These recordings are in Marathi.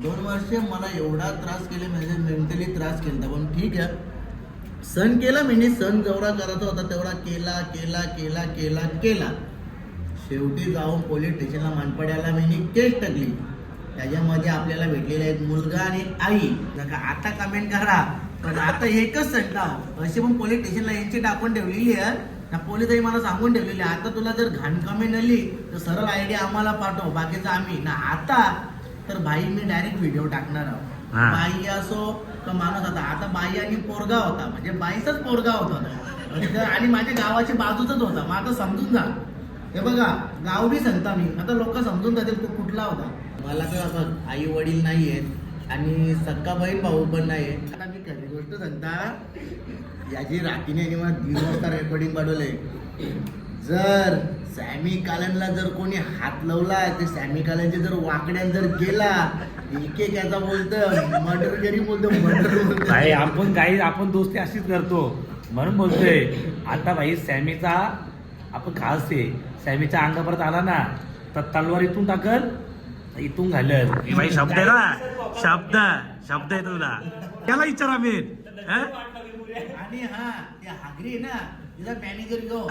2 वर्ष मला एवढा त्रास केले म्हणजे मेंटली त्रास केला, पण ठीक आहे. सण केला मी, सण जेवढा करायचा होता तेवढा केला केला केला केला केला. शेवटी जाऊन पोलीस स्टेशनला मानपड्याला मी केस टाकली. त्याच्यामध्ये आपल्याला भेटलेले आहेत मुलगा आणि आई. नका आता कमेंट करा, पण आता एकच संटा अशी पण पोलीस स्टेशनला यांची टाकून ठेवलेली आहे ना. पोलीसही मला सांगून ठेवलेली आहे, आता तुला जर घाण कमेंट आली तर सरळ आयडी आम्हाला पाठव, बाकीचं आम्ही ना. आता तर भाई मी डायरेक्ट व्हिडिओ टाकणार आहोत. बाई असो तर माणूस होता. आता बाई आणि पोरगा होता, म्हणजे बाईचाच पोरगा होता तो, आणि माझ्या गावाच्या बाजूचाच होता. मग आता समजून जा. हे बघा गाव बी सांगता मी, आता लोक समजून जातील तो कुठला होता. मला तर असं आई वडील नाही आहेत आणि सक्का बहीण भाऊ पण नाही. आता मी खरी गोष्ट सांगता, याची राखीने आणि मला 3 वाजता रेकॉर्डिंग पाठवलंय. जर सॅमी कालनला जर कोणी हात लावला तर सॅमी कालनचे जर वाकड्यात जर गेला, एक एक याचा बोलतं मर्डर जरी बोलतो मर्डर भाई. आपण दोस्ती अशीच करतो म्हणून बोलतोय. आता भाई सॅमीचा आपण खास आहे. सॅमीच्या अंगा परत आला ना तर तलवार इथून टाकल, इथून घालल. भाई शब्द आहे ना, शब्द आहे तुला. त्याला विचारा मी. आणि हा ते हागरी आहे ना, तिचा मॅनेजर घेऊ.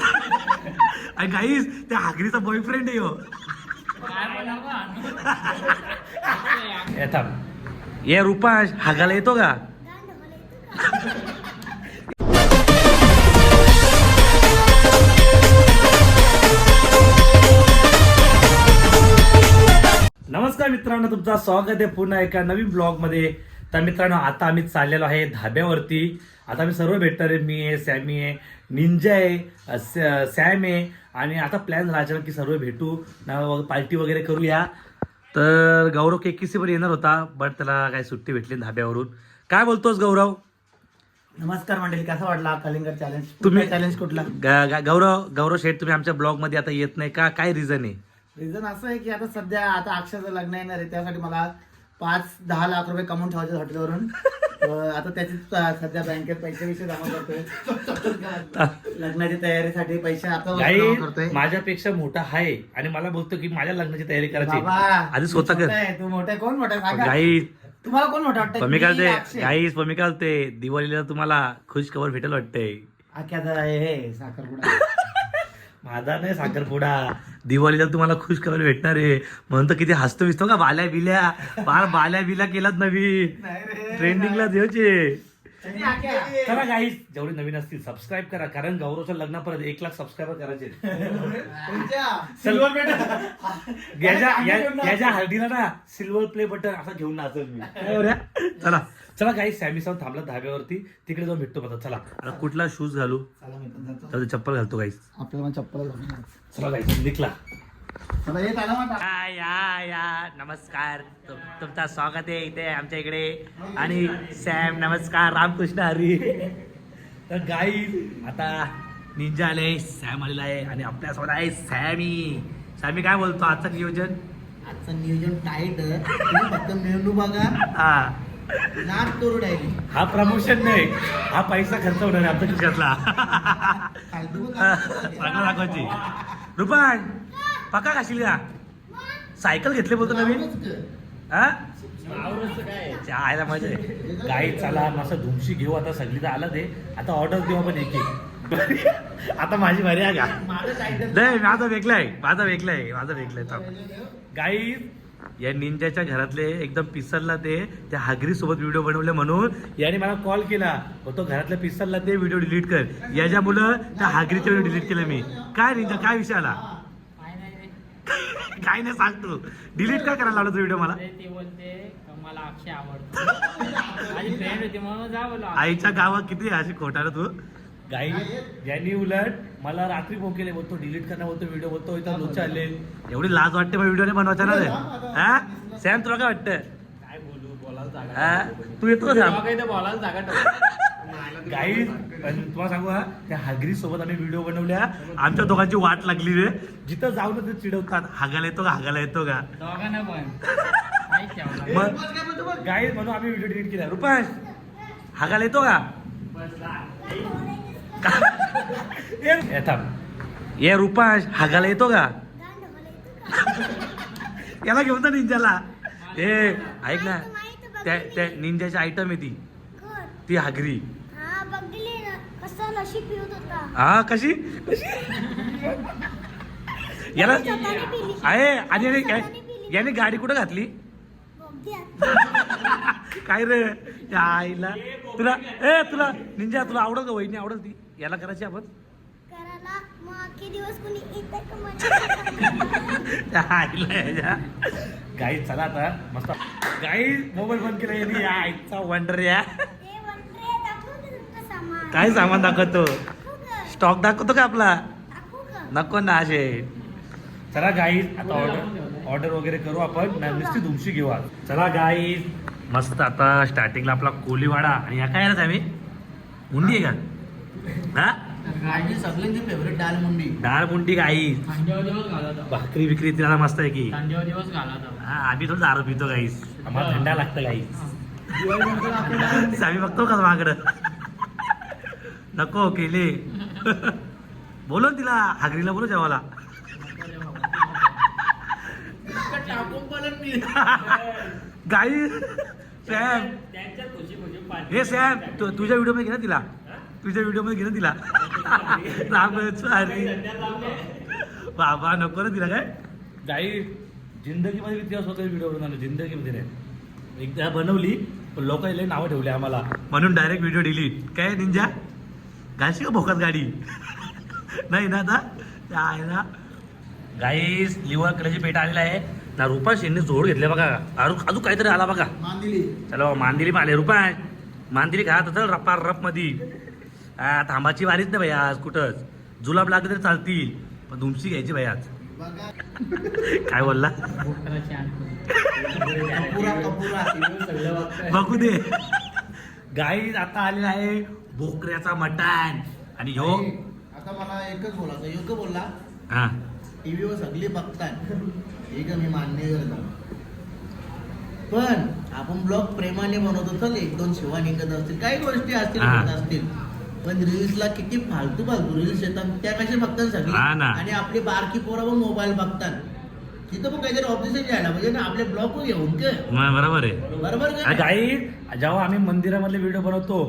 गाईस त्या हागरीचा बॉयफ्रेंड आहे हो. ये रुपाश हागायला येतो का? नमस्कार मित्रांनो, तुमचं स्वागत आहे पुन्हा एका नवीन ब्लॉग मध्ये. तर मित्रांनो, आता आम्ही चाललेलो आहे धाब्यावरती. आता आम्ही सर्व भेटणार आहे. मी आहे, सॅमी आहे, निंजा आहे, सॅम आहे. आणि आता प्लॅन राहिला की सर्व भेटू ना, पार्टी वगैरे करूया. तर गौरव केकीसी पण येणार होता, बट त्याला काही सुट्टी भेटली धाब्यावरून. काय बोलतोस गौरव? नमस्कार मंडळी, कसा वाटला कलिंगड चॅलेंज? तुम्ही चॅलेंज कुठला? गौरव शेठ, तुम्ही आमच्या ब्लॉग मध्ये आता येत नाही का? काय रिझन आहे? रिझन असं आहे की आता सध्या आता अक्षरचं लग्न येणार आहे, त्यासाठी मला 5-10 लाख रुपये कमवून ठेवायचे हॉटेलवरून. आता त्याची सध्या बँकेत पैसे जमा करतोय. लग्नाची तयारीसाठी पैसे आता जमा करतोय. माझ्यापेक्षा मोठा आहे आणि मला बोलतो की माझ्या लग्नाची तयारी करायची. आधी स्वतः कर. तू मोठा कोण मोठा? गाई तुम्हाला कोण मोठा वाटतं? पमी कालते दिवाळीला तुम्हाला खुश खबर भेटेल वाटतंय. हे साखरपुडा माझा नाही साखरपुडा, दिवाळीला तुम्हाला खुश खबर भेटणार आहे म्हणून तर किती हसतो विसतो का. बाल्या बिल्या केलात नवीन ट्रेंडिंगला द्यायचे. चला गाईस, जेवढे नवीन असतील सबस्क्राईब करा, कारण गौरवच्या लग्न परत 1 लाख सबस्क्रायबर करायचे. याच्या हळदीला ना सिल्वर प्ले बटन असं घेऊन नाचल मी. चला गाईस, सॅमी साहेब थांबला धाब्यावरती, तिकडे जाऊन भेटतो. आता चला, आता कुठला शूज घालू? चप्पल घालतो गाईस. आपल्याला चप्पल. चला गाईस, निघला. नमस्कार, तुमचं स्वागत आहे इथे आमच्या इकडे. आणि सॅम नमस्कार, रामकृष्ण हरी. तर गाईस, आता निंजा आले, सॅम आलेला आहे आणि आपल्यासोबत आहे सॅमी काय बोलतो? आजचं नियोजन टाईट आहे, फक्त मेनू बघा. नाच करू डायरी. हा प्रमोशन नाही, हा पैसा खर्च होणार आहे आमच्या खिशातला. सांगा दाखवायची. रुपान पक्का खाशील का? सायकल घेतले बोलतो नवीन. आयला मजा आहे. गाई चला मस्त धुमशी घेऊ. आता सगळी तर आलं ते, आता ऑर्डर देऊ आपण एक. आता माझी भारी आहे का? नाही, माझा वेगळा आहे. गाई या निंजाच्या घरातले एकदम पिसरला त्या हागरी सोबत व्हिडिओ बनवले म्हणून याने मला कॉल केला, तो घरातल्या पिसरला ते व्हिडिओ डिलीट कर. याच्या मुलं त्या हागरीचे व्हिडिओ डिलीट केले मी. काय निंजा, काय विषय आला? काय नाही सांगतो, डिलीट काय करायला लावला तो व्हिडिओ मला? ते बोलते मला अक्षय आवडतो, माझी फ्रेंड होती म्हणून जा बोललो. आईच्या गावात किती अशी खोटारं तू. गाई यांनी उलट मला रात्री फोन केले, बोलतो डिलीट करणार, बोलतो व्हिडिओ, बोलतो इथं लोच आले. एवढी लाज वाटते मग व्हिडिओ नाही बनवायचा ना रे? हा सॅम, तुला काय वाटतं? काय बोलू, बोलायला जागा. तू येतो का सॅम? बोलायला जागा. गाई पण तुम्हाला सांगू, त्या हागरी सोबत आम्ही व्हिडिओ बनवल्या. आमच्या दोघांची वाट लागली रे. जिथं जाऊन ते चिडवतात, हागायला येतो का? दोघांना पण मग गाई म्हणून आम्ही व्हिडिओ डिलीट केला. रुपाश हागायला येतो का? ये रुपाश हागायला येतो का? याला घेऊन जा निंजाला. ए ऐक ना त्या निंजाची आयटम आहे ती हागरी. हा बघली ना कसं नशीब पिऊत होता. हा कशी याला स्वतःने पिली. आहे आणि याने गाडी कुठं घातली बोगद्यात. काय रे त्या आईला तुला निंजा तुला आवडत का वहिनी आवडत ती याला करायची आपण करायला मग अख्खे दिवस कुणी येतं का म्हणजे. त्या आईला याच्या गाई चला आता मस्त गाई मोबाईल बंद केला यांनी या आईचा वंडर या ते वंटरे दाखवू दे तुमचं सामान. काय सामान दाखवतो दाखवू का? स्टॉक दाखवतो का आपला दाखवू का? नको ना असे चला गाई आता ऑर्डर वगैरे करू आपण नुसती धुमशी घेऊ आज. चला गाई मस्त आता स्टार्टिंगला आपला कोलीवाडा आणि या काय आहे आम्ही मुंडी आहे का हा माझी सगळ्यांची फेवरेट दाल मुंडी. डाळ मुंडी गाई थंडीवर दिवस घालत भाकरी विक्री तिला मस्त आहे की थंडीवर दिवस घालत हा आम्ही थोडं दारू पितो गाईस आम्हाला थंडा लागतं गाईस आम्ही बघतो का माकडं नको केले बोलो तिला हागरीला बोलो जेवायला टाकून पण मी गाई सॅम हे सॅम तुझ्या व्हिडिओ मध्ये घे ना तिला तुझ्या व्हिडिओ मध्ये घे ना तिला राम सॉरी बाबा नको ना तिला काय गाई जिंदगीमध्ये किती असं काही व्हिडिओ बनवला जिंदगीमध्ये नाही एकदा बनवली पण लोकांनी नावं ठेवली आम्हाला म्हणून डायरेक्ट व्हिडिओ डिलीट काय निंजा घालशी का भोकात गाडी नाही ना आता त्या आहे ना गाईस लिव्हर कलेची पेट आलेला आहे ना रुपा शेंनी जोड घेतले बघा अजून काहीतरी आला बघा मांदिली. चलो मांदिली आले रुपये मांदिली घात चल रप्पा रप मध्ये थांबाची वारीच नाही भाई आज कुठंच जुलाब लागले तरी चालतील पण धुमशी घ्यायची भाई आज बघा काय बोलला कपुरा बघू दे गाई आता आलेला आहे बोकऱ्याचा मटण आणि ह्यो आता मला एकच बोलायचं योग्य बोलला हा टीव्हीवर सगळी बघतात ठीक आहे मी मान्य करतो पण आपण ब्लॉग प्रेमाने बनवतो चल एक दोन शिवा निघत असतील काही गोष्टी असतील हा. होत असतील पण रील्सला किती फालतू रील्स येतात त्या कशा बघतात सगळी हा ना. आणि आपली बारकी पोरं पण मोबाईल बघतात तिथं पण काहीतरी ऑब्जेक्शन घ्यायला म्हणजे ना आपले ब्लॉग घेऊन काय बरोबर आहे बरोबर आणि का गाई जेव्हा आम्ही मंदिरामधले व्हिडिओ बनवतो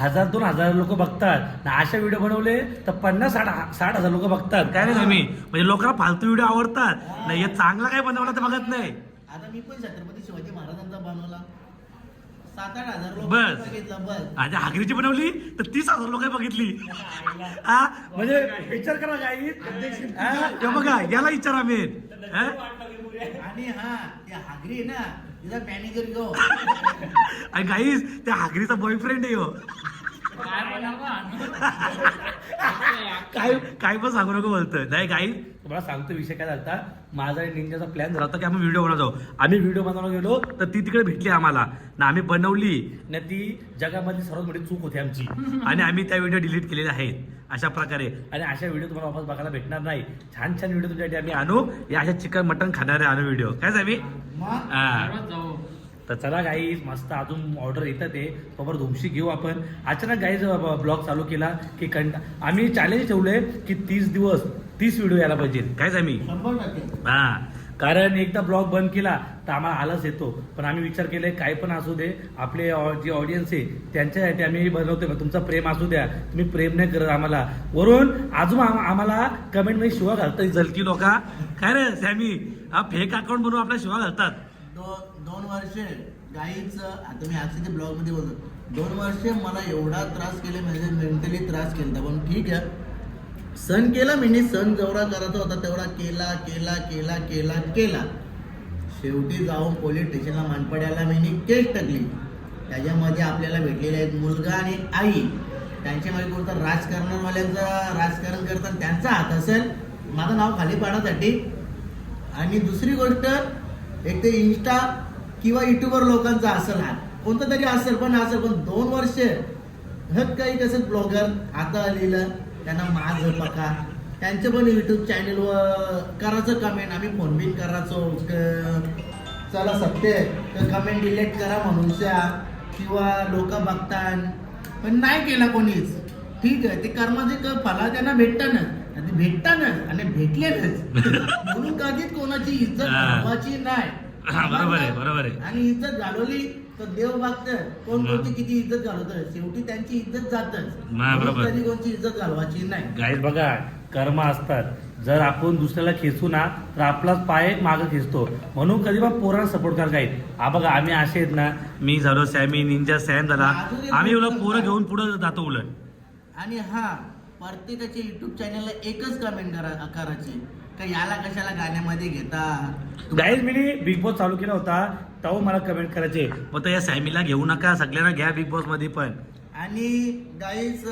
1000-2000 लोक बघतात ना अशा व्हिडिओ बनवले तर 50-60 लोक बघतात काय नाही तुम्ही म्हणजे लोकांना फालतू व्हिडिओ आवडतात नाही हे चांगला काय बनवला तर बघत नाही आता मी पण छत्रपती शिवाजी महाराजांचा बनवला 7-8 हजार लोक बस. बघितलं बस आणि हागरीची बनवली तर 30,000 लोक बघितली हा म्हणजे विचार करा गाई हा, हे बघा याला विचारा मी आणि हा ते हागरी आहे ना तिचा मॅनेजर घेऊ आणि गाईस त्या हागरीचा बॉयफ्रेंड आहे हो काय पण सांगू नको बोलतोय नाही गाई तुम्हाला सांगतो विषय काय झाला माझा आणि निंजाचा प्लॅन झाला होता की आम्ही व्हिडिओ बनवतो आम्ही व्हिडिओ बनवायला गेलो तर ती तिकडे भेटली आम्हाला ना आम्ही बनवली ना ती जगामधली सर्वात मोठी चूक होती आमची आणि आम्ही त्या व्हिडिओ डिलीट केलेले आहेत अशा प्रकारे आणि अशा व्हिडिओ तुम्हाला वापस बघायला भेटणार नाही छान छान व्हिडिओ तुमच्यासाठी आम्ही आणू या अशा चिकन मटन खाणारे आणू व्हिडिओ काय आम्ही मग जाऊ तर चला गाईज मस्त अजून ऑर्डर येतात ते बरोबर धुमशी घेऊ आपण अचानक गाईज ब्लॉग चालू केला की आम्ही चॅलेंज ठेवलंय की 30 दिवस 30 व्हिडिओ यायला पाहिजे कायच आम्ही 100% हा कारण एकदा ब्लॉग बंद केला तर आम्हाला आलंच येतो पण आम्ही विचार केलाय काय पण असू दे आपले जे ऑडियन्स आहे त्यांच्यासाठी आम्ही बनवतोय तुमचं प्रेम असू द्या तुम्ही प्रेम नाही करत आम्हाला वरून अजून आम्हाला कमेंट मध्ये शिवा घालतात जलकी लोका काय रे सॅमी हा फेक अकाउंट बनवून आपल्या शिवा घालतात 2 वर्ष गाईचं आता मी ऍक्च्युली ब्लॉग मध्ये बोलतो 2 वर्ष मला एवढा त्रास केले म्हणजे मेंटली त्रास केला पण ठीक आहे सण केला मी सण जेवढा करायचा होता तेवढा केला केला केला केला केला शेवटी जाऊन पोलीस स्टेशनला मानपड्याला मी केस टाकली त्याच्यामध्ये आपल्याला भेटलेले आहेत मुलगा आणि आई त्यांच्यामध्ये कोणतं राजकारणावाल्यांचा राजकारण करतात त्यांचा हात असेल माझं नाव खाली पाडण्यासाठी आणि दुसरी गोष्ट एक ते इंस्टा किंवा युट्यूबर लोकांचा असेल हा कोणतं तरी असेल पण 2 वर्ष हक काही कसं ब्लॉगर आता लिहिलं त्यांना माझ पका त्यांचं पण युट्यूब चॅनलवर करायचं कमेंट आम्ही फोन बिन करायचो चला सत्य कमेंट डिलीट करा म्हणूनच्या किंवा लोक बघतात पण नाही केला कोणीच ठीक आहे ते कर्माचे फला त्यांना भेटतानच आणि भेटतानच आणि भेटलेच म्हणून कधीच कोणाची इज्जत धर्माची नाही बरोबर आहे बरोबर आहे. आणि इज्जत घालवली तर देव बघतं कोण कोणती किती इज्जत घालवतं, शेवटी त्यांची इज्जत जातच. बरोबर. कधी कोणची इज्जत घालवायची नाही. गाईज बघा कर्म असतात. जर आपण दुसऱ्याला खेचू ना तर आपलाच पाय मागं खेचतो. म्हणून कधी बा पोरांना सपोर्ट कर गाईज. हा बघा आम्ही असे आहेत ना, मी झालो सॅमी निंजा सॅम झाला, आम्ही उलट पोरं घेऊन पुढे जातो उलट. आणि हा प्रत्येकाच्या युट्यूब चॅनलला एकच कमेंट करायची का याला कशाला गाण्यामध्ये घेता. गाईज मी बिग बॉस चालू केला होता तेव्हा मला कमेंट करायचे मग या सॅमीला घेऊ नका, सगळ्यांना घ्या बिग बॉस मध्ये पण. आणि गाईज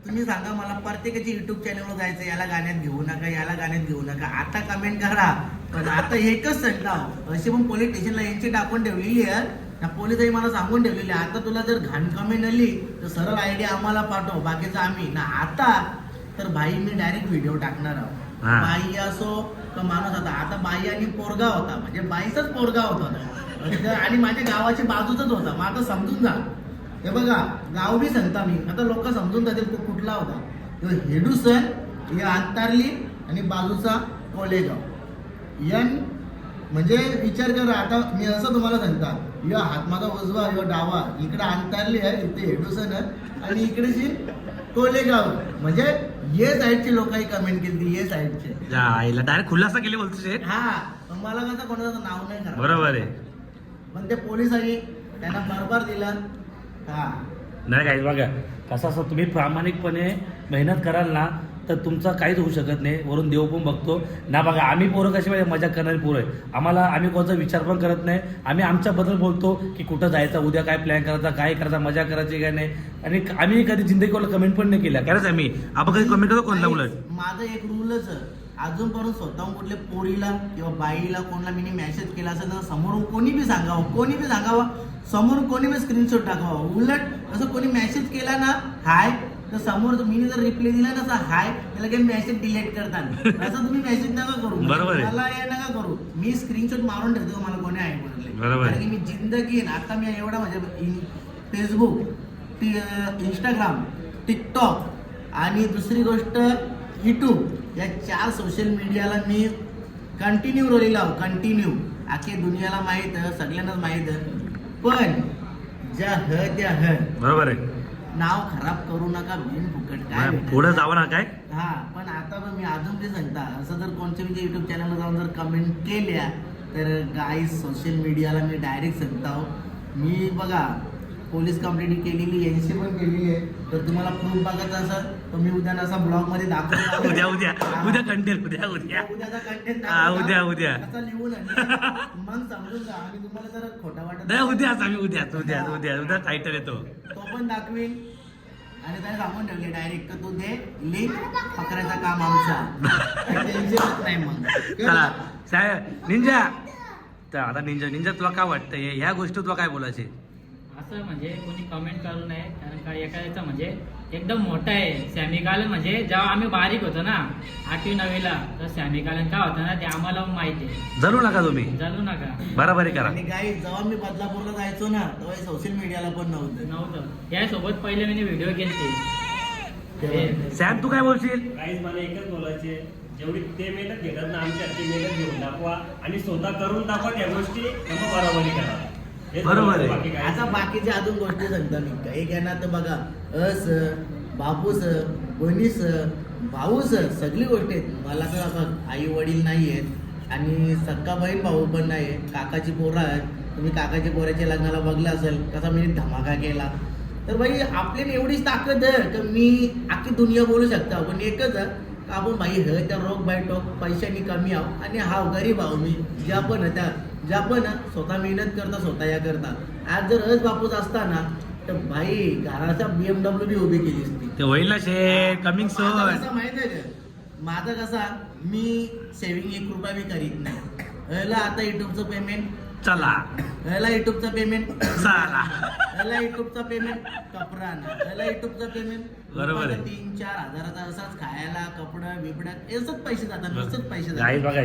तुम्ही सांगा मला, प्रत्येकाच्या युट्यूब चॅनलवर जायचं याला गाण्यात घेऊ नका, याला गाण्यात घेऊ नका. आता कमेंट करा, पण आता एकच सांगता अशी पण पोलीस स्टेशनला यांची टाकून ठेवलेली आहे ना, पोलिसही मला सांगून ठेवलेली आहे. आता तुला जर घाण कमेंट आली तर सरळ आयडी आम्हाला पाठव, बाकीचं आम्ही ना. आता तर भाई मी डायरेक्ट व्हिडिओ टाकणार आहोत. हा. बाई असो का माणूस होता. आता बाई आणि पोरगा होता, म्हणजे बाईचाच पोरगा होता तो. आणि माझ्या गावाच्या बाजूचाच होता. मग आता समजून जा. हे बघा गाव बी सांगता मी, आता लोक समजून जातील तो कुठला होता. ह्यो हेडूसर, हे अंतारली आणि बाजूचा कोलेगाव. यन म्हणजे विचार करा. आता मी असं तुम्हाला सांगता, ह्यो हात माझा उजवा, ह्यो डावा. इकडे अंतारली आहे, इथे हेडूसन आहे आणि इकडेची कोलेगाव. म्हणजे ये साईडचे लोकांनी कमेंट केली, ये साईडचे. आईला डायरेक्ट खुलासा केली बोलतो शेठ. हा पण मला कसं कोणाचं नाव नाही करा. बरोबर आहे. पण ते पोलिसांनी त्यांना बरोबर दिलं. हा नाही गाईज बघा कसं असं तुम्ही प्रामाणिकपणे मेहनत कराल ना तर तुमचं काहीच होऊ शकत नाही. वरून देव पण बघतो ना. बघा आम्ही पोरं कशी म्हणजे मजा करणारी पोरं आहे. आम्हाला आम्ही कोणाचा विचार पण करत नाही. आम्ही आमच्याबद्दल बोलतो की कुठं जायचं, उद्या काय प्लॅन करायचा, काय करायचा, मजा करायची काय नाही. आणि आम्ही कधी जिंदगीला कमेंट पण नाही केल्या. खरंच आम्ही आपण कधी कमेंट करतो कोणता उलट. माझं एक रूलच आहे, अजूनपर्यंत स्वतःहून कुठल्या पोरीला किंवा बाईला कोणाला मी मेसेज केला असेल तर समोरून कोणी बी सांगावं, समोरून कोणी बी स्क्रीनशॉट टाकावं. उलट असं कोणी मेसेज केला ना हाय तर समोर मी जर रिप्लाय दिला ना हाय त्याला काही मेसेज डिलीट करतात. असं तुम्ही मेसेज नका करू. बरोबर आहे. मला हे नका करू. मी स्क्रीनशॉट मारून ठेवतो मला कोणी आहे बोलले. बरोबर आहे. कारण की मी जिंदगी आता मी एवढा म्हणजे फेसबुक, इंस्टाग्राम, टिकटॉक आणि दुसरी गोष्ट युट्यूब या 4 सोशल मीडियाला मी कंटिन्यू रोलेला आहो. कंटिन्यू आखी दुनियाला माहीत आहे, सगळ्यांनाच माहीत आहे. पण ज्या त्या बरोबर आहे. नाव खराब करू नका. बिन फुकट काय पुढे जावं ना काय. हा पण आता पण मी अजून ते सांगता, असं जर कोणत्या मी युट्यूब चॅनलला जाऊन जर कमेंट केल्या तर गाईज सोशल मीडियाला मी डायरेक्ट सांगता. मी बघा पोलीस कंप्लेंट केलेली, NC पण केलेली आहे. तर तुम्हाला प्रूफ बघायचा असेल तर मी उद्या असा ब्लॉग मध्ये दाखवतो. उद्या कंटेंट उद्याचा कंटेंट उद्या असा लिहून मग समजून जा. आणि तुम्हाला जर खोटा वाटत नाही उद्याच आम्ही उद्या टायटल येतो तो पण दाखवीन. आणि त्याने सांगून ठेवले डायरेक्ट तर तू दे लिंक पकडायचं काम आमचा. टेन्शनच नाही मग. चला साहेब निंजा तर आता निंजा तुला काय वाटतं ह्या गोष्टी तुला काय बोलायचे. असं म्हणजे कोणी कमेंट करू नये, कारण का एखाद्याचा म्हणजे एकदम मोठा आहे. सॅमी कालन म्हणजे जेव्हा आम्ही बारीक होतो ना 8वी 9वीला तर सॅमी कालन काय होतं ना ते आम्हाला माहिती आहे. जळू नका तुम्ही, चालू नका. बराबरी करा. आणि गाईज जेव्हा मी बदलापूरला जायचो ना तेव्हा सोशल मीडियाला पण नव्हतं. यासोबत पहिले मी व्हिडिओ केले. सॅम तू काय बोलशील. काहीच मला एकच बोलायचे, जेवढी ते मेहनत घेतात ना आमच्या ती मेहनत घेऊन दाखवा आणि स्वतः करून दाखवा त्या गोष्टी मग बरोबरी करा. हेच बरोबर आहे. बाकी काहीच आता बाकीच्या अजून गोष्टी सांगता मी काही घेणार तर बघा बापूस, बहिणीस, भाऊस सगळी गोष्टी आहेत. मला तर बघ आई वडील नाही आहेत आणि सक्का बहीण भाऊ पण नाही आहे. काकाची पोरं आहेत. तुम्ही काकाच्या पोराच्या लग्नाला बघलं असेल कसा मी धमाका केला. तर भाई आपल्याला एवढीच ताकद आहे की मी अख्खी दुनिया बोलू शकता. पण एकच आहे का आपण भाई हे त्या रोग बाय टोक पैशानी कमी आहो आणि हा गरीब आहो. मी ज्या पण स्वतः मेहनत करता स्वतः या करता. आज जर हज बापूस असता ना तर भाई घराचा BMW बी उभी केली असती. ते होईल ना शे कमिंग माझा सोन. कसा माहित आहे का, माझा कसा मी सेव्हिंग 1 रुपया बी करीत नाही. ह्याला आता युट्यूबचं पेमेंट चला ह्याला युट्यूबचं पेमेंट चला ह्याला युट्यूबचं पेमेंट कपडानं ह्याला युट्यूबचं पेमेंट बरोबर आहे. 3-4 हजाराचा असाच खायला कपडा बिपडा याच पैसे जातात. नुसतंच पैसे गाई जातात. बघा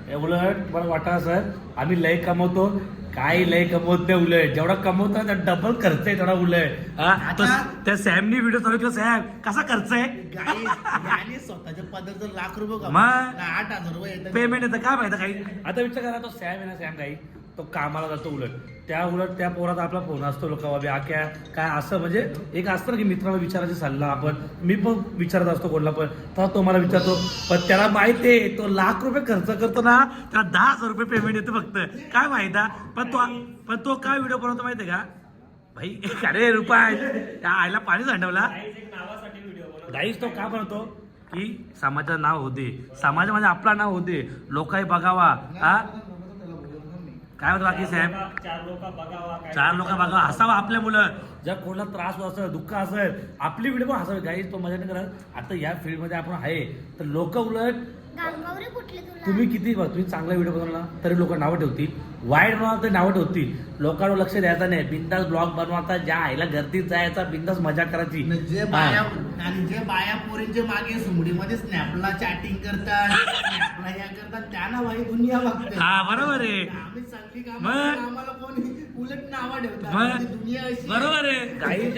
एवढं मला वाटतं सर आम्ही लय कमवतो काय लय कमवत नाही उलट जेवढा कमवतो ना डबल खर्च आहे तेवढा उलट हा तो त्या सॅमनी व्हिडिओ चालू केला सॅम कसा खर्च आहे गाईज याने स्वतःच्या पदरचं ₹1,00,000 मग? 8,000 रुपये येतात. पेमेंट येतं काय माहिती काही आता विचार करा तो सॅम आहे ना सॅम काही तो कामाला जातो उलट त्या पोराचा आपला फोन असतो लोक बाबा क्या काय असं म्हणजे एक असतं ना की मित्राला विचारायची सल्ला आपण मी पण विचारत असतो कोणाला पण तर तो मला विचारतो पण त्याला माहिती आहे तो ₹1,00,000 खर्च करतो ना त्याला ₹10,000 पेमेंट येतं फक्त काय माहिती पण तो काय व्हिडिओ बनवतो माहितीये का भाई अरे रुपये त्या आईला पाणी सांडवला काहीच एक नावासाठी व्हिडिओ बनवतो. गाईच तो का बनवतो की समाजाचं नाव होते समाजामध्ये आपला नाव होते लोकही बघावा हा काय होतं बाकी साहेब 4 लोक बघावा काय 4 लोक बघा हसावा आपल्या मुलं जर कोणाला त्रास होत असेल दुःख असेल आपली व्हिडिओ पण हसावी गाईज तो मजा नाही करत आता या फील्डमध्ये आपण आहे तर लोक उलट गांगावरे कुठले तुला तुम्ही किती तुम्ही चांगला व्हिडिओ बनवला तरी लोक नावं ठेवतील वाईट बनवला तरी नावं ठेवतील लोकांवर लक्ष द्यायचं नाही बिंदास ब्लॉग बनवायचा ज्या आईला गर्दीत जायचा बिंदास मजा करायची आणि जे बाया आणि जे बाया पोरींच्या मागे सुमडीमध्ये स्नॅपला चॅटिंग करतात स्नॅपला या करतात त्यांना भाई दुनिया बघते हा बरोबर आहे आम्ही चांगली काम मग? आम्हाला कोणी उलट नावं ठेवतात मग? म्हणजे दुनिया अशी आहे. बरोबर आहे काही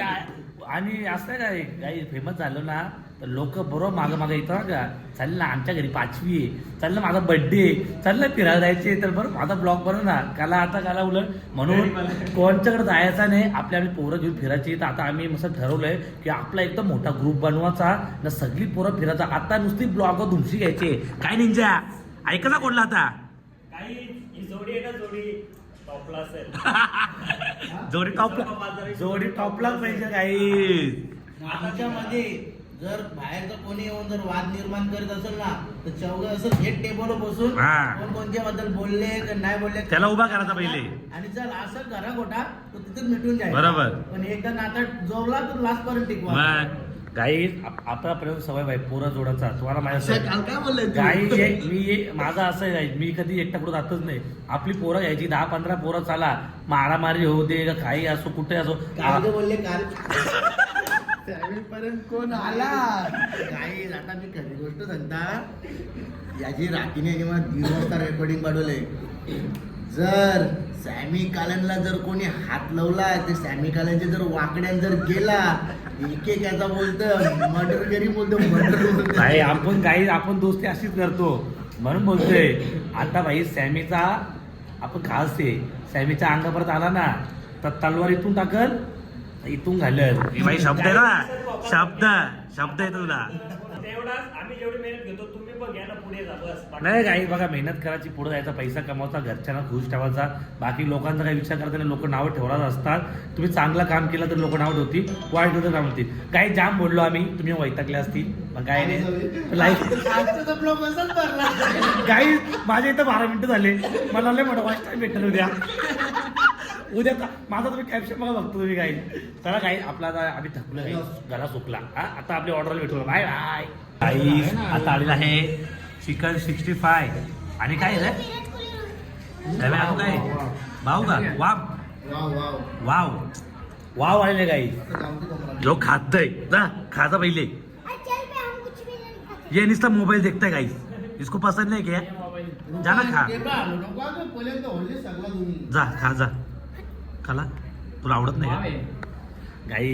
आणि असं काय काही फेमस झालं ना तर लोक बरोबर मागं मागं येतं का चाल ना आमच्या घरी 5वी आहे चाल ना माझा बर्थडे चाल ना फिरायला जायचे तर बरं माझा ब्लॉग बनव ना काला उलट म्हणून कोणच्याकडे जायचा नाही आम्ही पोरं घेऊन फिरायची तर आता आम्ही मस्त ठरवलंय की आपला एकदम मोठा ग्रुप बनवायचा ना सगळी पोरं फिरायचा आता नुसती ब्लॉग धुमशी घ्यायचे काय निंजा ऐका ना कोणला आता काही ही जोडी आहे ना जोडी टॉपला असेल जोडी टॉपलाच पाहिजे काही आमच्यामध्ये जर बाहेरचं कोणी येऊन जर वाद निर्माण करत असेल ना तर चौघ असं एक टेबल बसून हा. कोण कोणत्या बद्दल बोलले का नाही बोलले त्याला उभा करायचा पहिले. आणि जर असं करा खोटा तर तिथेच मिटून जाईल बरोबर. पण एकदा नाता जोडला तर लास्ट पर्यंत टिकवा मग काही आपल्यापर्यंत सवय भाई पोरं जोडायचा तुम्हाला माझ्या काल काय बोलले तू? काही माझं असं आहे guys, मी कधी एकटा कुठं जातच नाही आपली पोरं घ्यायची 10-15 पोरं चाला मारामारी होऊ दे का काही असो कुठे असो काल जे बोलले काल त्यावेळेपर्यंत कोण आला काही आता मी खरी गोष्ट सांगता याची राखीने जेव्हा 1:30 वाजता रेकॉर्डिंग पाठवले जर सॅमी कालनला जर कोणी हात लावला ते सॅमी कालनचे जर वाकड्यान जर गेला एक याचा बोलतं मर्डर जरी बोलतो मर्डर नाही आपण दोस्ती अशीच करतो म्हणून बोलतोय आता भाई सॅमीचा आपण खास आहे सॅमीच्या अंगा परत आला ना तर तलवार इथून टाकल इथून घालल भाई शब्द आहे ना शब्द आहे तुला तेवढाच आम्ही जेवढी मेहनत घेतो तुम्ही पण घ्या ना पुढे जा बस नाही काही बघा मेहनत करायची पुढे जायचा पैसा कमवायचा घरच्यांना खुश ठेवायचा बाकी लोकांचा काही विचार करताना लोक नावं ठेवणार असतात तुम्ही चांगलं काम केलं तर लोक नावं ठेवतील वाईट होतं नाव ठेवतील काही जाम बोललो आम्ही तुम्ही वैतागले असतील पण काय नाही लाईक काही माझ्या इथं 12 मिनिटं झाले मला लय मोठा वाईट टाइम भेटेल उद्या माझा तुम्ही कॅप्शन बघा बघतो तुम्ही काही चला काही आपला आता आम्ही थकलो काही गला सुकला आता आपली ऑर्डर भेटू बाय बाय काही आता आलेला आहे चिकन 65 आणि काय रे काय भाऊ का वाव वाव आलेले काही जो खातय जा खाता पहिले चल पे हम कुछ भी नहीं खाते ये नुसता मोबाईल देखताय काही इसको पसंद नाही क्या जा ना खा जा खा जा खाला तुला आवडत नाही का गाई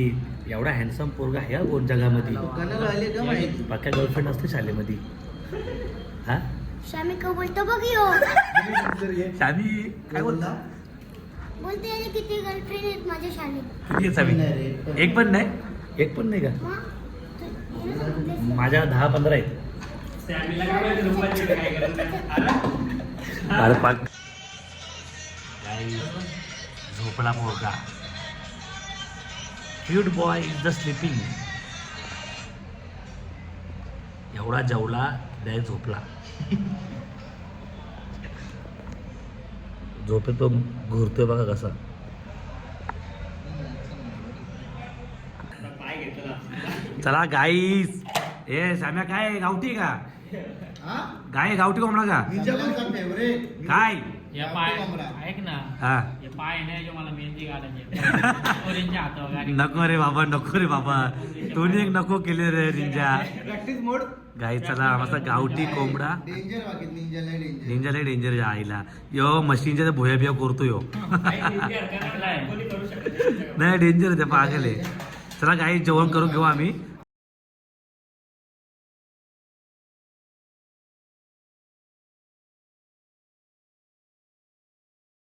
एवढा हँडसम पोरगा आहे कोण जगामध्ये बाकी गर्लफ्रेंड असते शाळेमध्ये हा शामी को बोलतो बघियो शामी काय बोलता बोलते याने किती गर्लफ्रेंड आहेत माझ्या शाळेत किती आहे शामी एक पण नाही का मग माझ्या 10-15 आहेत सॅमीला काय माहिती रुपाली काय करायचं अरे पाक झोपला पोरगा cute boy is the sleeping एवढा जेवला डायरेक्ट झोपला झोपेत तो घुरतोय बघा कसा पाय घेतला चला गाईस ए साम्या काय गावठी का गाय गावठी कोंबडा का फेवरेट काय या पाय ऐक ना हा या पाय नाही जो मला मेहंदी घालायची पोरींच्या हातावर गाडी. नको रे बाबा, नको रे बाबा, तुम्ही एक नको केले रे निंजा. प्रॅक्टिस मोड गाई चला मस्त गावठी कोंबडा. डेंजर बाकी निंजाला डेंजर. निंजाला डेंजर आईला यो मशीनच्या भोया बिया करतो यो. काही निर्धार करा, कोणी करू शकत नाही. नाही डेंजर ते पागल आहे. चला काही जेवण करून घेऊ आम्ही.